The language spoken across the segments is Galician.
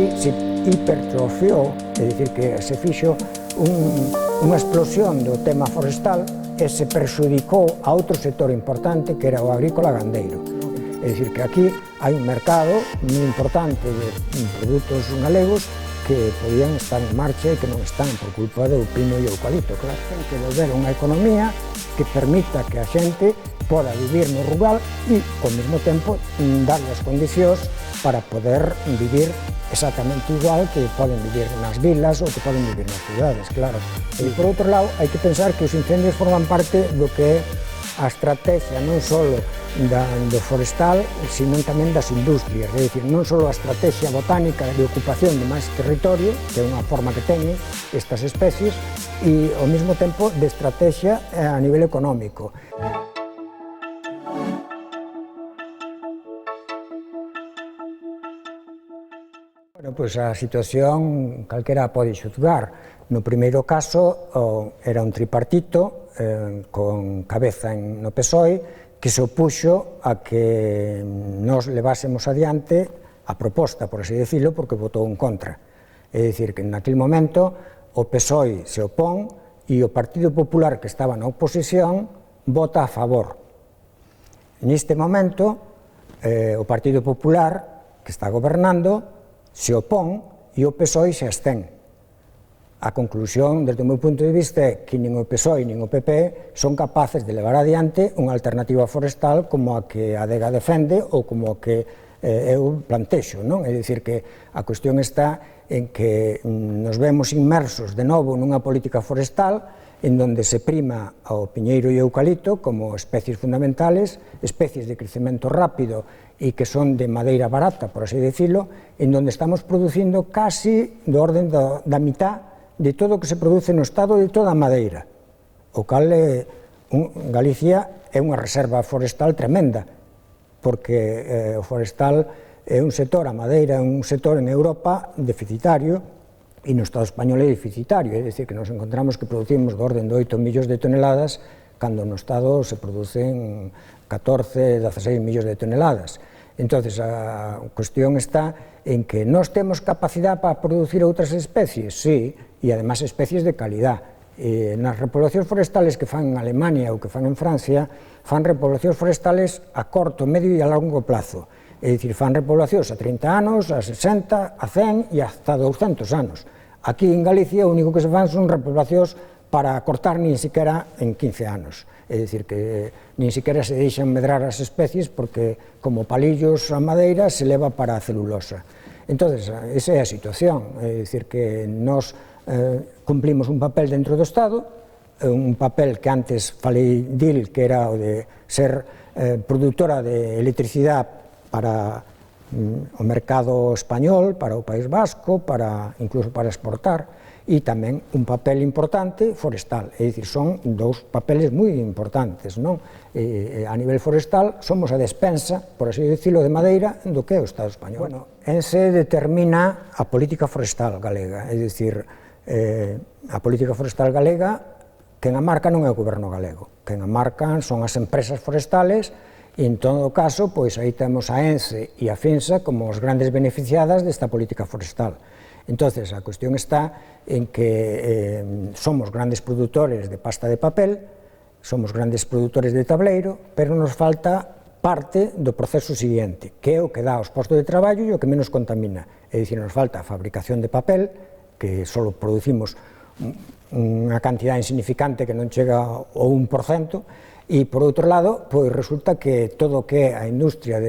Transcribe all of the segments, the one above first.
casi se hipertrofiou, é dicir, que se fixo unha explosión do tema forestal e se perxudicou a outro sector importante que era o agrícola gandeiro. É dicir, que aquí hai un mercado moi importante de produtos galegos que podían estar en marcha e que non están por culpa do pino e o eucalipto. Claro, ten que volver unha economía que permita que a xente poda vivir no rural e, ao mesmo tempo, darle as condicións para poder vivir exactamente igual que poden vivir nas vilas ou que poden vivir nas cidades, claro. E, por outro lado, hai que pensar que os incendios forman parte do que é a estrategia non só do forestal, sino tamén das industrias, é dicir, non só a estrategia botánica de ocupación de máis territorio, que é unha forma que teñen estas especies, e ao mesmo tempo de estrategia a nivel económico. Bueno, pois a situación calquera pode xuzgar. No primeiro caso era un tripartito con cabeza no PSOE que se opuxo a que nos levásemos adiante a proposta, por así decirlo, porque votou en contra. É dicir, que naquele momento o PSOE se opón e o Partido Popular, que estaba na oposición, vota a favor. Neste momento, o Partido Popular, que está gobernando, se opón e o PSOE se abstén. A conclusión, desde o meu punto de vista, é que nin o PSOE nin o PP son capaces de levar adiante unha alternativa forestal como a que a Adega defende ou como a que eu plantexo, non? É dicir, que a cuestión está en que nos vemos inmersos de novo nunha política forestal en donde se prima ao piñeiro e o eucalipto como especies fundamentales, especies de crecemento rápido e que son de madeira barata, por así decirlo, en donde estamos producindo casi do orden da mitad de todo o que se produce no Estado de toda a madeira, o cal Galicia é unha reserva forestal tremenda, porque o forestal é un sector, a madeira é un sector en Europa deficitario e no Estado español é deficitario, é dicir, que nos encontramos que producimos do orden de 8 millóns de toneladas cando no Estado se producen 14, 16 millóns de toneladas. Entón, a cuestión está en que nós temos capacidade para producir outras especies, sí, e además especies de calidad. Nas repoblacións forestales que fan en Alemania ou que fan en Francia, fan repoblacións forestales a corto, medio e a longo plazo. É dicir, fan repoblacións a 30 anos, a 60, a 100 e hasta 200 anos. Aquí en Galicia o único que se fan son repoblacións para cortar nin siquiera en 15 anos. É dicir, que nin siquiera se deixan medrar as especies porque como palillos a madeira se leva para a celulosa. Entón, esa é a situación. É dicir, que nós cumplimos un papel dentro do Estado, un papel que antes falei dil, que era o de ser produtora de electricidade para o mercado español, para o País Vasco, incluso para exportar, e tamén un papel importante forestal, é dicir, son dous papeles moi importantes, non? A nivel forestal somos a despensa, por así decirlo, de madeira do que é o Estado español. Bueno, se determina a política forestal galega, é dicir, a política forestal galega, quen a marca non é o goberno galego, quen a marcan son as empresas forestales e, en todo caso, pois aí temos a ENCE e a FINSA como as grandes beneficiadas desta política forestal. Entón, a cuestión está en que somos grandes produtores de pasta de papel, somos grandes produtores de tableiro, pero nos falta parte do proceso seguinte, que é o que dá os postos de traballo e o que menos contamina. É dicir, nos falta a fabricación de papel, que só producimos unha cantidad insignificante que non chega ao 1%, e, por outro lado, pois resulta que todo o que é a industria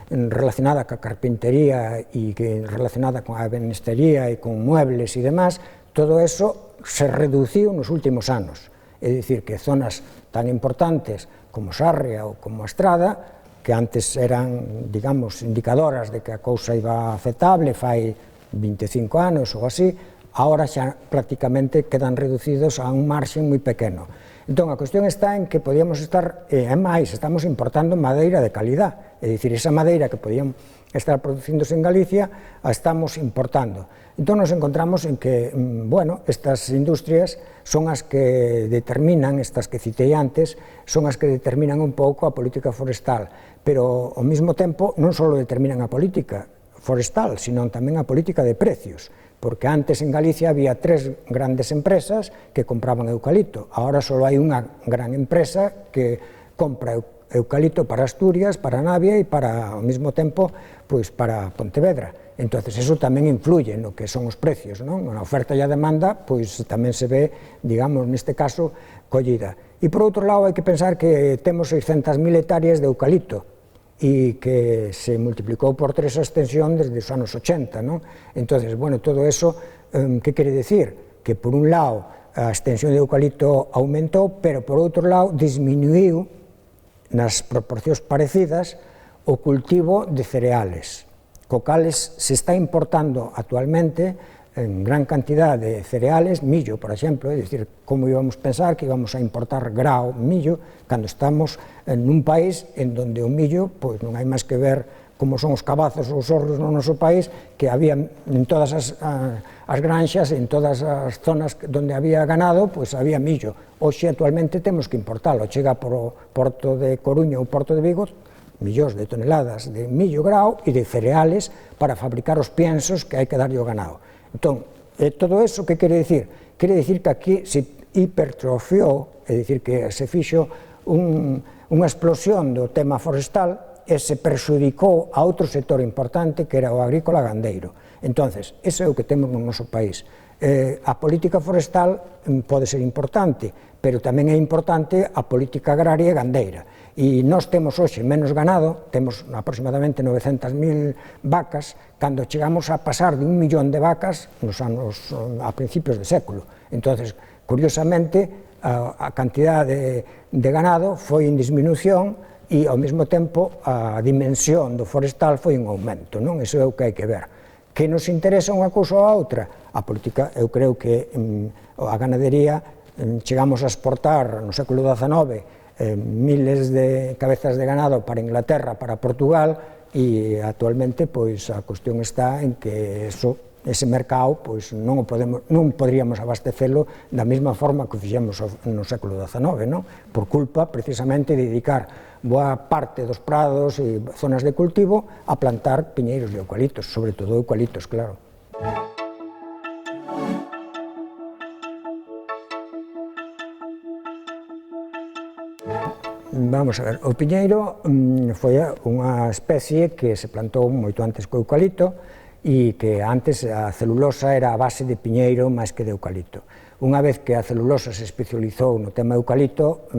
relacionada ca carpintería e relacionada con a ebenistería e con muebles e demás, todo eso se reduciu nos últimos anos. É dicir, que zonas tan importantes como Sarria ou como a Estrada, que antes eran, digamos, indicadoras de que a cousa iba aceptable fai 25 anos ou así, agora xa prácticamente quedan reducidos a un marxen moi pequeno. Entón, a cuestión está en que podíamos estar, e máis, estamos importando madeira de calidad, é dicir, esa madeira que podíamos estar producíndose en Galicia, a estamos importando. Entón, nos encontramos en que, bueno, estas industrias son as que determinan, estas que citei antes, son as que determinan un pouco a política forestal, pero ao mesmo tempo non só determinan a política forestal, sino tamén a política de precios, porque antes en Galicia había 3 grandes empresas que compraban eucalipto, agora só hai unha gran empresa que compra eucalipto para Asturias, para Navia e para, ao mesmo tempo, pois para Pontevedra. Entonces, eso tamén influye no que son os precios, non? Na oferta e a demanda, pois tamén se ve, digamos, neste caso, collida. E por outro lado, hai que pensar que temos 600.000 hectáreas de eucalipto, e que se multiplicou por 3 a extensión desde os anos 80, non? Entonces, bueno, todo eso, que quere decir? Que por un lado a extensión de eucalipto aumentou, pero por outro lado disminuiu nas proporcións parecidas o cultivo de cereales, co cales se está importando actualmente en gran cantidad de cereales, millo, por exemplo, é dicir, como íbamos pensar que íbamos a importar grao, millo, cando estamos nun país en donde o millo, pois non hai máis que ver como son os cabazos ou os orros no noso país, que había en todas as granxas, en todas as zonas onde había ganado, pois había millo. Hoxe, actualmente, temos que importalo, chega por o Porto de Coruña ou Porto de Vigo, millóns de toneladas de millo grao e de cereales para fabricar os piensos que hai que darlle ao ganado. Entón, todo eso, que quere dicir? Quere dicir que aquí se hipertrofiou, é dicir, que se fixo unha explosión do tema forestal e se perxudicou a outro sector importante que era o agrícola gandeiro. Entonces, ese é o que temos no noso país. A política forestal pode ser importante, pero tamén é importante a política agraria e gandeira. E nós temos hoxe menos ganado, temos aproximadamente 900.000 vacas, cando chegamos a pasar de 1 millón de vacas a principios de século. Entonces, curiosamente, a cantidade de ganado foi en disminución e, ao mesmo tempo, a dimensión do forestal foi en aumento, non? Iso é o que hai que ver. Que nos interesa unha cousa ou a outra? A política, eu creo que a ganadería, chegamos a exportar no século XIX miles de cabezas de ganado para Inglaterra, para Portugal, e actualmente pois a cuestión está en que ese mercado pois non poderíamos abastecelo da mesma forma que fixemos no século XIX, non? Por culpa precisamente de dedicar boa parte dos prados e zonas de cultivo a plantar piñeiros de eucaliptos, sobre todo eucaliptos, claro. Vamos a ver, o piñeiro foi unha especie que se plantou moito antes que o eucalipto e que antes a celulosa era a base de piñeiro máis que de eucalipto. Unha vez que a celulosa se especializou no tema eucalipto,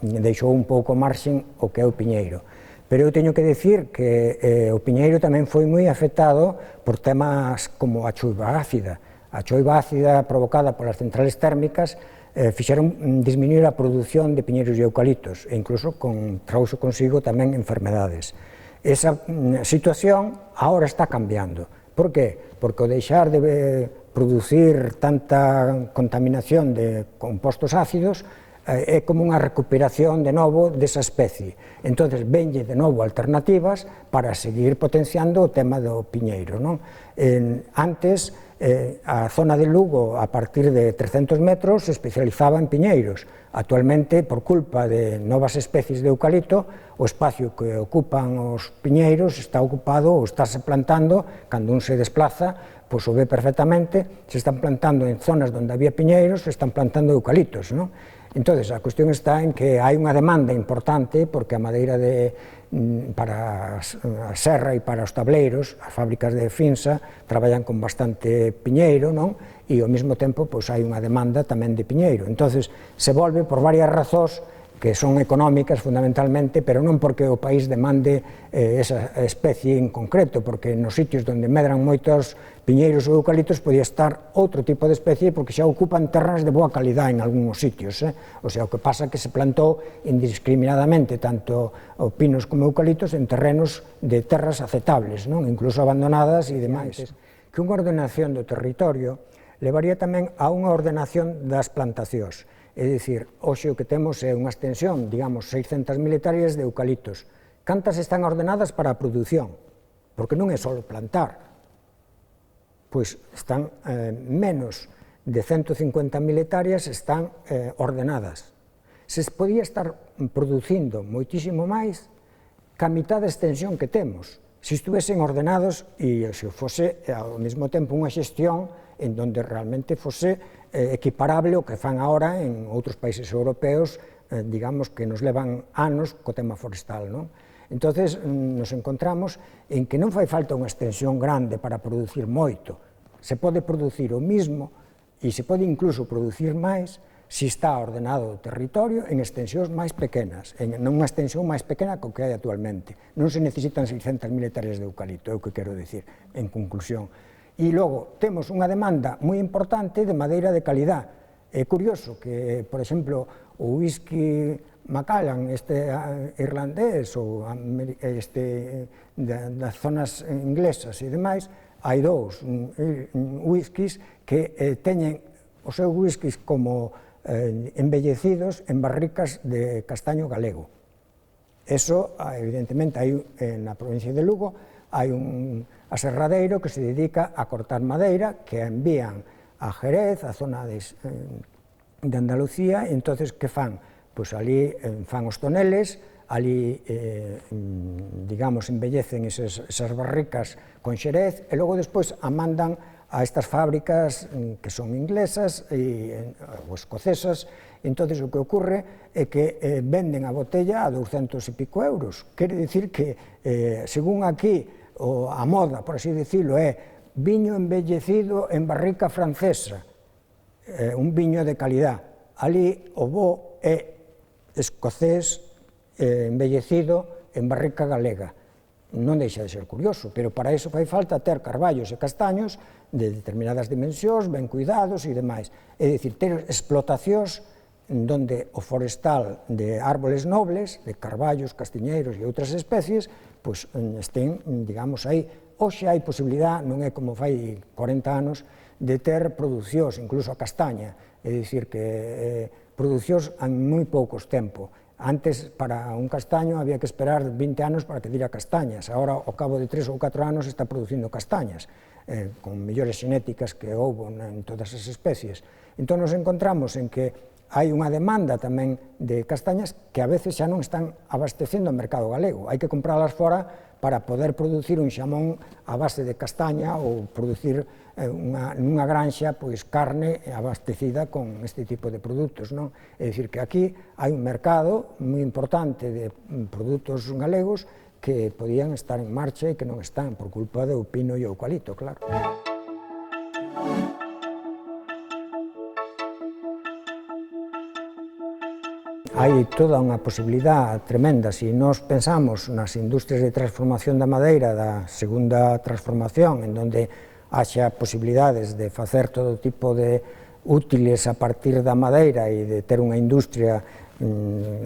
deixou un pouco marxen o que é o piñeiro. Pero eu teño que decir que o piñeiro tamén foi moi afectado por temas como a choiva ácida. A choiva ácida provocada polas centrales térmicas fixeron disminuir a produción de piñeiros e eucaliptos e incluso trouxo consigo tamén enfermedades. Esa situación agora está cambiando. Por que? Porque o deixar de producir tanta contaminación de compostos ácidos é como unha recuperación de novo desa especie. Entón, venlle de novo alternativas para seguir potenciando o tema do piñeiro, non? Antes, a zona de Lugo, a partir de 300 metros, se especializaba en piñeiros. Actualmente, por culpa de novas especies de eucalipto, o espacio que ocupan os piñeiros está ocupado ou estáse plantando, cando un se desplaza, pois o ve perfectamente, se están plantando en zonas onde había piñeiros, se están plantando eucaliptos, non? Entón, a cuestión está en que hai unha demanda importante, porque a madeira para a serra e para os tableiros, as fábricas de Finsa, traballan con bastante piñeiro, non? E ao mesmo tempo hai unha demanda tamén de piñeiro. Entón, se volve por varias razóns que son económicas fundamentalmente, pero non porque o país demande esa especie en concreto, porque nos sitios onde medran moitos piñeiros ou eucaliptos podía estar outro tipo de especie porque xa ocupan terras de boa calidade en algúns sitios. O sea, o que pasa é que se plantou indiscriminadamente tanto pinos como eucaliptos en terrenos de terras aceptables, non? Incluso abandonadas e demais. Que unha ordenación do territorio levaría tamén a unha ordenación das plantacións. É dicir, hoxe o que temos é unha extensión, digamos, 600.000 hectáreas de eucaliptos. Cantas están ordenadas para a produción? Porque non é só plantar. Pois están menos de 150.000 hectáreas están ordenadas. Se podía estar producindo moitísimo máis ca mitad da extensión que temos. se estuvesen ordenados e se fose ao mesmo tempo unha xestión en donde realmente fose equiparable ao que fan agora en outros países europeos, digamos que nos levan anos co tema forestal, non? Entonces nos encontramos en que non fai falta unha extensión grande para producir moito, se pode producir o mismo e se pode incluso producir máis se está ordenado o territorio en extensións máis pequenas, en unha extensión máis pequena que o que hai actualmente. Non se necesitan 600.000 hectáreas de eucalipto, é o que quero dicir, en conclusión. E logo, temos unha demanda moi importante de madeira de calidad. É curioso que, por exemplo, o whisky Macallan, este irlandés, ou das zonas inglesas e demais, hai dous whiskies que teñen os seus whiskies como embellecidos en barricas de castaño galego. Eso, evidentemente, hai na provincia de Lugo, hai un aserradeiro que se dedica a cortar madeira que envían a Jerez, a zona de Andalucía, e entonces que fan? Pois ali fan os toneles, ali, digamos, embellecen esas barricas con Xerez, e logo despois a mandan a estas fábricas que son inglesas ou escocesas. Entonces o que ocurre é que venden a botella a 200 e pico euros. Quere dicir que, según aquí, a moda, por así decirlo, é viño embellecido en barrica francesa, un viño de calidad. Ali o bo é escocés embellecido en barrica galega. Non deixa de ser curioso, pero para iso fai falta ter carballos e castaños de determinadas dimensións, ben cuidados e demais. É dicir, ter explotacións donde o forestal de árboles nobles, de carballos, castiñeiros e outras especies, pois estén, digamos, aí. Hoxe hai posibilidad, non é como fai 40 anos, de ter producións, incluso a castaña, é dicir, que producións en moi poucos tempo. Antes, para un castaño, había que esperar 20 anos para que dira castañas. Agora, ao cabo de 3 ou 4 anos, está producindo castañas, con mellores xenéticas que houbo en todas as especies. Entón, nos encontramos en que hai unha demanda tamén de castañas que a veces xa non están abastecendo o mercado galego. Hai que compralas fora para poder producir un xamón a base de castaña ou producir nunha granxa carne abastecida con este tipo de produtos, non? É dicir, que aquí hai un mercado moi importante de produtos galegos que podían estar en marcha e que non están por culpa do pino e o eucalipto, claro. Hai toda unha posibilidad tremenda. Se nós pensamos nas industrias de transformación da madeira da segunda transformación, en donde haxa posibilidades de facer todo tipo de útiles a partir da madeira e de ter unha industria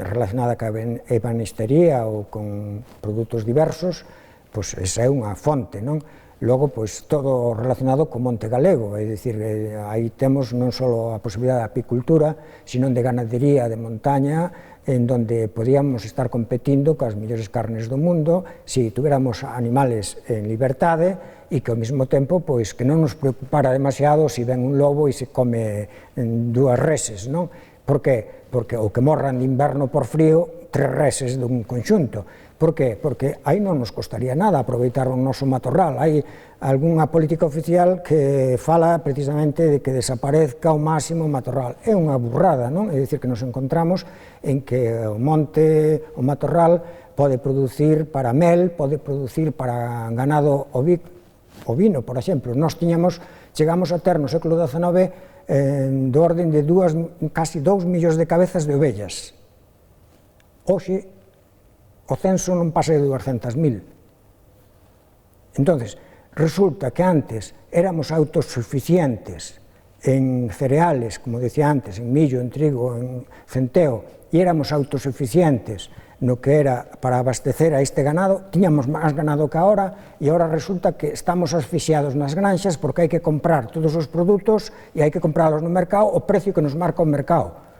relacionada ca ebanistería ou con produtos diversos, pois esa é unha fonte, non? Logo, pois, todo relacionado co monte galego, é dicir, aí temos non só a posibilidade de apicultura, sino de ganadería de montaña, en donde podíamos estar competindo coas mellores carnes do mundo, se tuviéramos animales en liberdade, e que ao mesmo tempo, pois, que non nos preocupara demasiado se ven un lobo e se come 2 reses, non? Por que? Porque o que morran de inverno por frío, 3 reses dun conxunto. Por que? Porque aí non nos costaría nada aproveitar o noso matorral. Hai algunha política oficial que fala precisamente de que desaparezca ao máximo o matorral. É unha burrada, non? É dicir, que nos encontramos en que o monte, o matorral, pode producir para mel, pode producir para ganado ovino, por exemplo. Nós chegamos a ter no século XIX do orden de casi 2 millóns de cabezas de ovellas. Hoxe, o censo non pasa de 200.000. Entonces, resulta que antes éramos autosuficientes en cereales, como decía antes, en millo, en trigo, en centeo, e éramos autosuficientes no que era para abastecer a este ganado, tiñamos máis ganado que agora, e agora resulta que estamos asfixiados nas granxas porque hai que comprar todos os produtos e hai que comprarlos no mercado o precio que nos marca o mercado.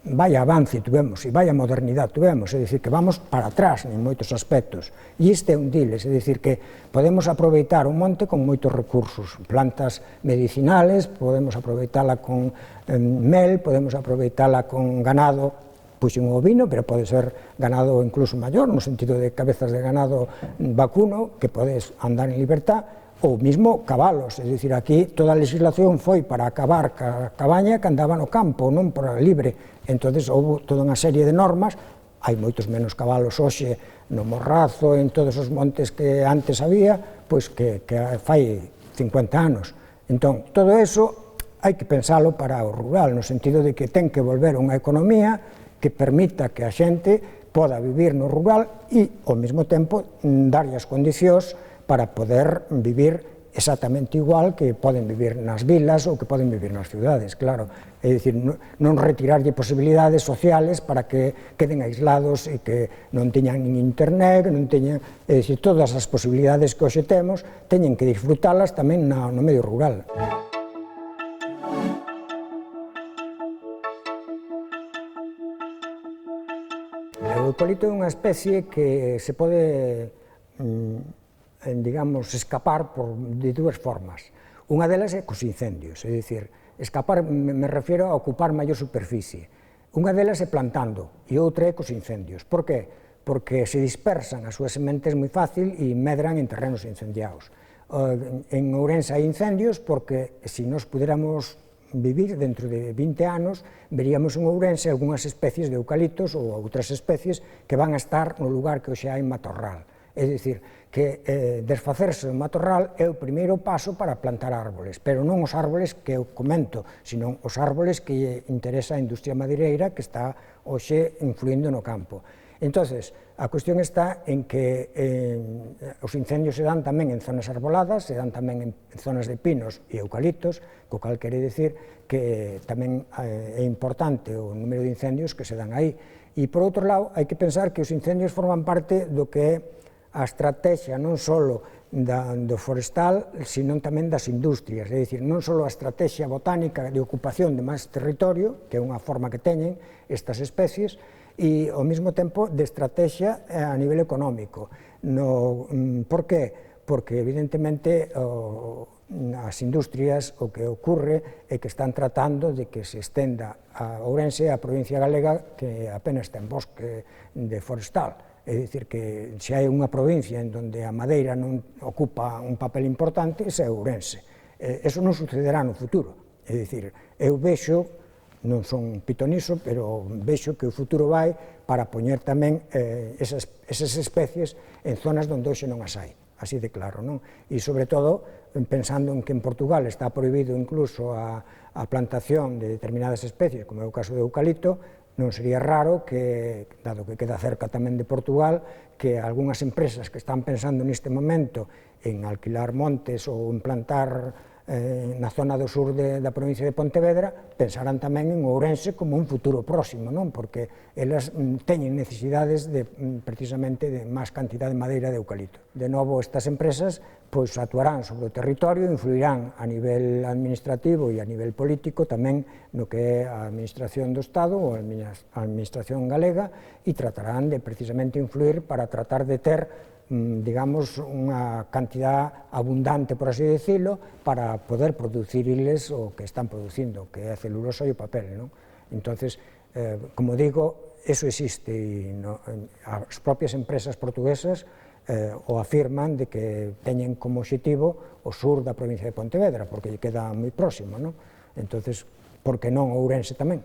Vaya avance tuvemos e vaya modernidade tuvemos, é dicir, que vamos para atrás en moitos aspectos. E este é un diles, é dicir, que podemos aproveitar un monte con moitos recursos, plantas medicinales, podemos aproveitala con mel, podemos aproveitala con ganado puxen o ovino, pero pode ser ganado incluso maior, no sentido de cabezas de ganado vacuno, que podes andar en libertad, ou mesmo cabalos, é dicir, aquí toda a legislación foi para acabar ca cabaña que andaba no campo, non por libre, entonces houve toda unha serie de normas, hai moitos menos cabalos hoxe no Morrazo, en todos os montes que antes había, pois que fai 50 anos. Entón, todo eso hai que pensalo para o rural, no sentido de que ten que volver unha economía que permita que a xente poda vivir no rural e, ao mesmo tempo, darlle as condicións para poder vivir exactamente igual que poden vivir nas vilas ou que poden vivir nas cidades, claro. É dicir, non retirarlle posibilidades sociales para que queden aislados e que non teñan nin internet, non teñan... É dicir, todas as posibilidades que hoxe temos teñen que disfrutalas tamén no medio rural. O eucalipto é unha especie que se pode, digamos, escapar de dúas formas. Unha delas é cos incendios, é dicir, escapar me refiero a ocupar maior superficie. Unha delas é plantando e outra é cos incendios. Por qué? Porque se dispersan as súas sementes moi fácil e medran en terrenos incendiados. En Ourense hai incendios porque se nos puderamos vivir dentro de 20 anos, veríamos en Ourense algunhas especies de eucaliptos ou outras especies que van a estar no lugar que hoxe hai matorral. É dicir, que desfacerse do matorral é o primeiro paso para plantar árboles, pero non os árboles que eu comento, sino os árboles que interesa a industria madeireira que está hoxe influindo no campo. Entonces, a cuestión está en que os incendios se dan tamén en zonas arboladas, se dan tamén en zonas de pinos e eucaliptos, co cal quere dicir que tamén é importante o número de incendios que se dan aí. E, por outro lado, hai que pensar que os incendios forman parte do que é a estrategia non só do forestal, sino tamén das industrias, é dicir, non só a estrategia botánica de ocupación de máis territorio, que é unha forma que teñen estas especies, e ao mesmo tempo de estrategia a nivel económico. Por qué? Porque evidentemente as industrias o que ocorre é que están tratando de que se estenda a Ourense, a provincia galega, que apenas ten bosque de forestal. É dicir, que se hai unha provincia en donde a madeira non ocupa un papel importante, ese é Ourense. Eso non sucederá no futuro. É dicir, eu vexo, non son pitoniso, pero vexo que o futuro vai para poñer tamén esas especies en zonas onde hoxe non as hai, así de claro, non? E, sobre todo, pensando en que en Portugal está prohibido incluso a plantación de determinadas especies, como é o caso do eucalipto, non sería raro que, dado que queda cerca tamén de Portugal, que algunhas empresas que están pensando neste momento en alquilar montes ou en plantar na zona do sur da provincia de Pontevedra, pensarán tamén en Ourense como un futuro próximo, non? Porque elas teñen necesidades precisamente de máis cantidad de madeira de eucalipto. De novo, estas empresas pois actuarán sobre o territorio, influirán a nivel administrativo e a nivel político tamén no que é a administración do Estado ou a administración galega e tratarán de precisamente influir para tratar de ter, digamos, unha cantidad abundante, por así decirlo, para poder producirles o que están producindo, que é a celulosa e o papel, non? Entonces, como digo, eso existe e as propias empresas portuguesas o afirman de que teñen como obxectivo o sur da provincia de Pontevedra, porque lle queda moi próximo, non? Entonces, por que non Ourense tamén?